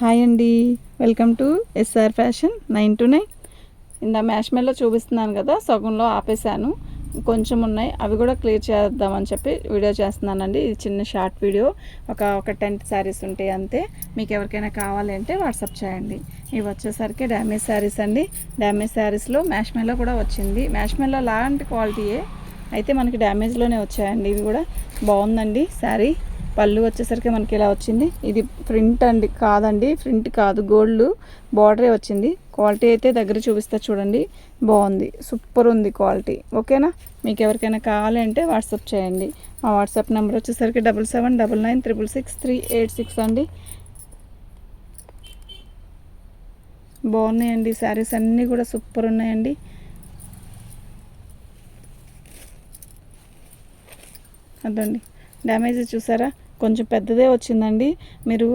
Hi అండి, welcome to SR fashion 9 to 9. ఇందా mash మెల్లో చూపిస్తున్నాను కదా, సగంలో ఆపేసాను. కొంచెం ఉన్నాయి, అవి కూడా క్లియర్ చేద్దామని చెప్పి వీడియో చేస్తున్నానండి. ఇది చిన్న షార్ట్ వీడియో, ఒక 10 శారీస్ ఉంటాయి అంతే. మీకు ఎవరికైనా కావాలి అంటే వాట్సాప్ చేయండి. ఇవి వచ్చేసరికి డ్యామేజ్ శారీస్ అండి. డ్యామేజ్ శారీస్లో మ్యాష్ మెల్లో కూడా వచ్చింది. మ్యాష్ మెల్లో లాంటి క్వాలిటీయే, అయితే మనకి డ్యామేజ్లోనే వచ్చాయండి. ఇవి కూడా బాగుందండి శారీ. పళ్ళు వచ్చేసరికి మనకి ఇలా వచ్చింది. ఇది ప్రింట్ అండి, కాదండి ప్రింట్ కాదు, గోల్డ్ బార్డరే వచ్చింది. క్వాలిటీ అయితే దగ్గర చూపిస్తా చూడండి, బాగుంది, సూపర్ ఉంది క్వాలిటీ. ఓకేనా, మీకు ఎవరికైనా కావాలి అంటే వాట్సాప్ చేయండి. మా వాట్సాప్ నెంబర్ వచ్చేసరికి 7799666386 అండి. బాగున్నాయండి శారీస్ అన్నీ కూడా సూపర్ ఉన్నాయండి. అదండి డ్యామేజ్ చూసారా, కొంచెం పెద్దదే వచ్చిందండి. మీరు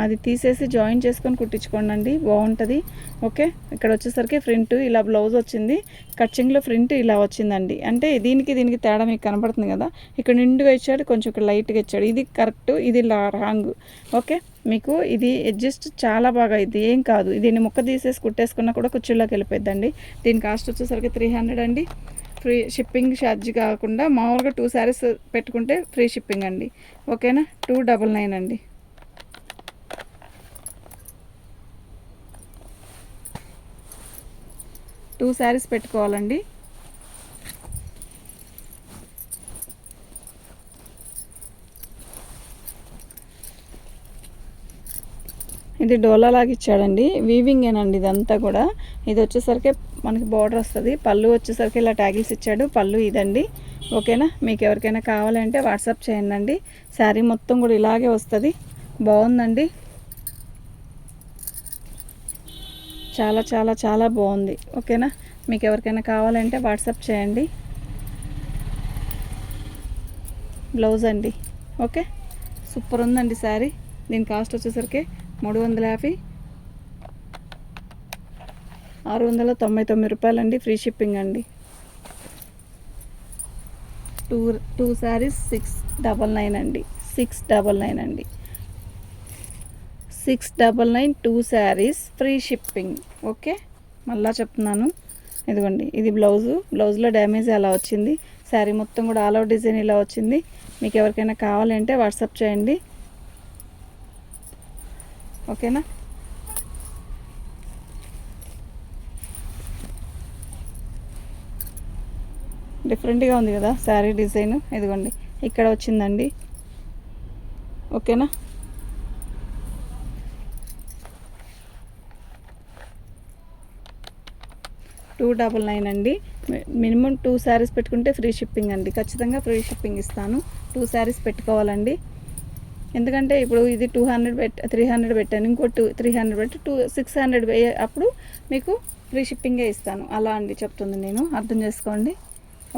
అది తీసేసి జాయిన్ చేసుకొని కుట్టించుకోండి, బాగుంటుంది. ఓకే, ఇక్కడ వచ్చేసరికి ఫ్రంట్ ఇలా బ్లౌజ్ వచ్చింది. కచ్చింగ్లో ఫ్రంట్ ఇలా వచ్చిందండి. అంటే దీనికి తేడా మీకు కనపడుతుంది కదా, ఇక్కడ నిండుగా ఇచ్చాడు, కొంచెం ఇక్కడ లైట్గా ఇచ్చాడు. ఇది కరెక్ట్, ఇది రాంగ్. ఓకే, మీకు ఇది అడ్జస్ట్ చాలా బాగా, ఇది ఏం కాదు. దీన్ని ముక్క తీసేసి కుట్టేసుకున్నా కూడా కుర్చీలోకి వెళ్ళిపోద్దండి. దీని కాస్ట్ వచ్చేసరికి 300 అండి. ఫ్రీ షిప్పింగ్ ఛార్జ్ కాకుండా మామూలుగా 2 శారీస్ పెట్టుకుంటే ఫ్రీ షిప్పింగ్ అండి. ఓకేనా, 299 అండి. టూ శారీస్ పెట్టుకోవాలండి. ఇది డోలా లాగా ఇచ్చాడండి, వీవింగేనండి ఇదంతా కూడా. ఇది వచ్చేసరికి మనకి బార్డర్ వస్తుంది. పళ్ళు వచ్చేసరికి ఇలా ట్యాగిల్స్ ఇచ్చాడు, పళ్ళు ఇదండి. ఓకేనా, మీకు ఎవరికైనా కావాలంటే వాట్సాప్ చేయండి. శారీ మొత్తం కూడా ఇలాగే వస్తుంది, బాగుందండి, చాలా చాలా చాలా బాగుంది. ఓకేనా, మీకు ఎవరికైనా కావాలంటే వాట్సాప్ చేయండి. బ్లౌజ్ అండి. ఓకే, సూపర్ ఉందండి శారీ. దీని కాస్ట్ వచ్చేసరికి 350, 699 రూపాయలండి, ఫ్రీ షిప్పింగ్ అండి. టూ శారీస్ 699 అండి, 699 అండి, 699. 2 శారీస్ ఫ్రీ షిప్పింగ్. ఓకే, మళ్ళా చెప్తున్నాను. ఇదిగోండి, ఇది బ్లౌజ్లో డ్యామేజ్ అలా వచ్చింది. శారీ మొత్తం కూడా ఆల్ ఓవర్ డిజైన్ ఇలా వచ్చింది. మీకు ఎవరికైనా కావాలంటే వాట్సాప్ చేయండి. ఓకేనా, డిఫరెంట్గా ఉంది కదా శారీ డిజైన్. ఇదిగోండి, ఇక్కడ వచ్చిందండి. ఓకేనా, $299 అండి. మినిమం 2 శారీస్ పెట్టుకుంటే ఫ్రీ షిప్పింగ్ అండి, ఖచ్చితంగా ఫ్రీ షిప్పింగ్ ఇస్తాను. 2 శారీస్ పెట్టుకోవాలండి. ఎందుకంటే ఇప్పుడు ఇది 300 పెట్టాను, ఇంకో 300 పెట్టి 600 అప్పుడు మీకు ఫ్రీ షిప్పింగే ఇస్తాను. అలా అండి చెప్తుంది, నేను అర్థం చేసుకోండి.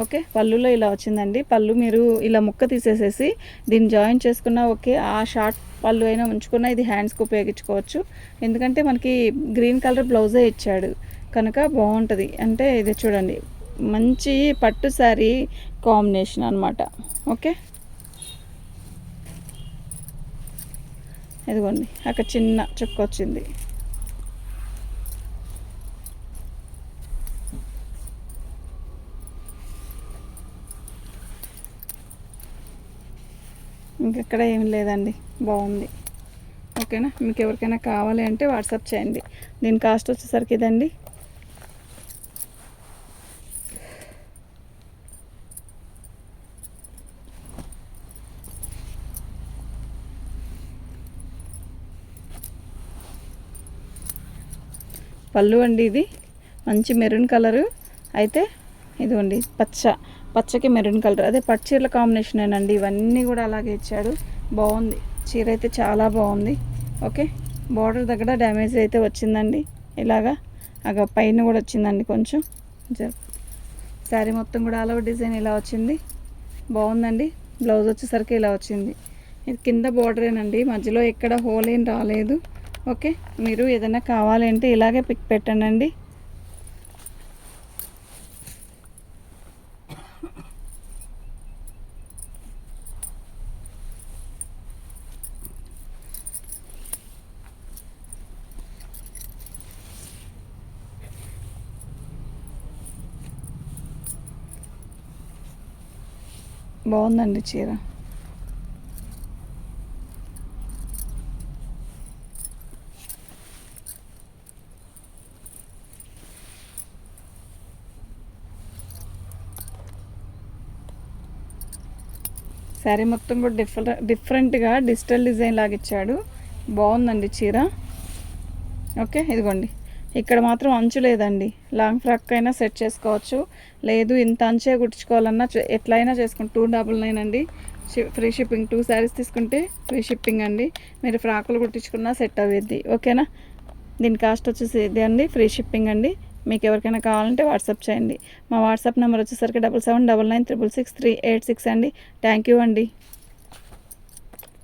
ఓకే, పళ్ళులో ఇలా వచ్చిందండి. పళ్ళు మీరు ఇలా ముక్క తీసేసేసి దీన్ని జాయిన్ చేసుకున్నా ఓకే, ఆ షార్ట్ పళ్ళు అయినా ఉంచుకున్నా ఇది హ్యాండ్స్కి ఉపయోగించుకోవచ్చు. ఎందుకంటే మనకి గ్రీన్ కలర్ బ్లౌజే ఇచ్చాడు కనుక బాగుంటుంది. అంటే ఇది చూడండి, మంచి పట్టు శారీ కాంబినేషన్ అనమాట. ఓకే, ఇదిగోండి, అక్కడ చిన్న చుక్క వచ్చింది. ఇంకెక్కడ ఏం లేదండి, బాగుంది. ఓకేనా, మీకు ఎవరికైనా కావాలి అంటే వాట్సాప్ చేయండి. దీని కాస్ట్ వచ్చేసరికి ఇదండి. పళ్ళు అండి, ఇది మంచి మెరూన్ కలరు. అయితే ఇదిగోండి, పచ్చకి మెరూన్ కలర్, అదే పట్టు చీరల కాంబినేషనేనండి. ఇవన్నీ కూడా అలాగే ఇచ్చాడు, బాగుంది. చీర అయితే చాలా బాగుంది. ఓకే, బార్డర్ దగ్గర డ్యామేజ్ అయితే వచ్చిందండి, ఇలాగా పైన కూడా వచ్చిందండి కొంచెం. శారీ మొత్తం కూడా ఆల్ ఓవర్ డిజైన్ ఇలా వచ్చింది, బాగుందండి. బ్లౌజ్ వచ్చేసరికి ఇలా వచ్చింది. ఇది కింద బార్డరేనండి, మధ్యలో ఎక్కడ హోల్ ఏం రాలేదు. ఓకే, మీరు ఏదైనా కావాలంటే ఇలాగే పిక్ పెట్టండి. బాగుందండి చీర. శారీ మొత్తం కూడా డిఫరెంట్గా డిజిటల్ డిజైన్ లాగా ఇచ్చాడు. బాగుందండి చీర. ఓకే, ఇదిగోండి. ఇక్కడ మాత్రం అంచు లేదండి. లాంగ్ ఫ్రాక్ అయినా సెట్ చేసుకోవచ్చు, లేదు ఇంత అంచే కుట్టించుకోవాలన్నా ఎట్లయినా చేసుకోండి. 299 అండి. Free shipping. 2 శారీస్ తీసుకుంటే ఫ్రీ షిప్పింగ్ అండి. మీరు ఫ్రాకులు కుట్టించుకున్నా సెట్ అవ్వద్ది. ఓకేనా. దీని కాస్ట్ వచ్చేసి ఇది అండి, ఫ్రీ షిప్పింగ్ అండి. మీకు ఎవరికైనా కావాలంటే వాట్సాప్ చేయండి. మా వాట్సాప్ నెంబర్ వచ్చేసరికి 7799966386 అండి. థ్యాంక్ యూ అండి.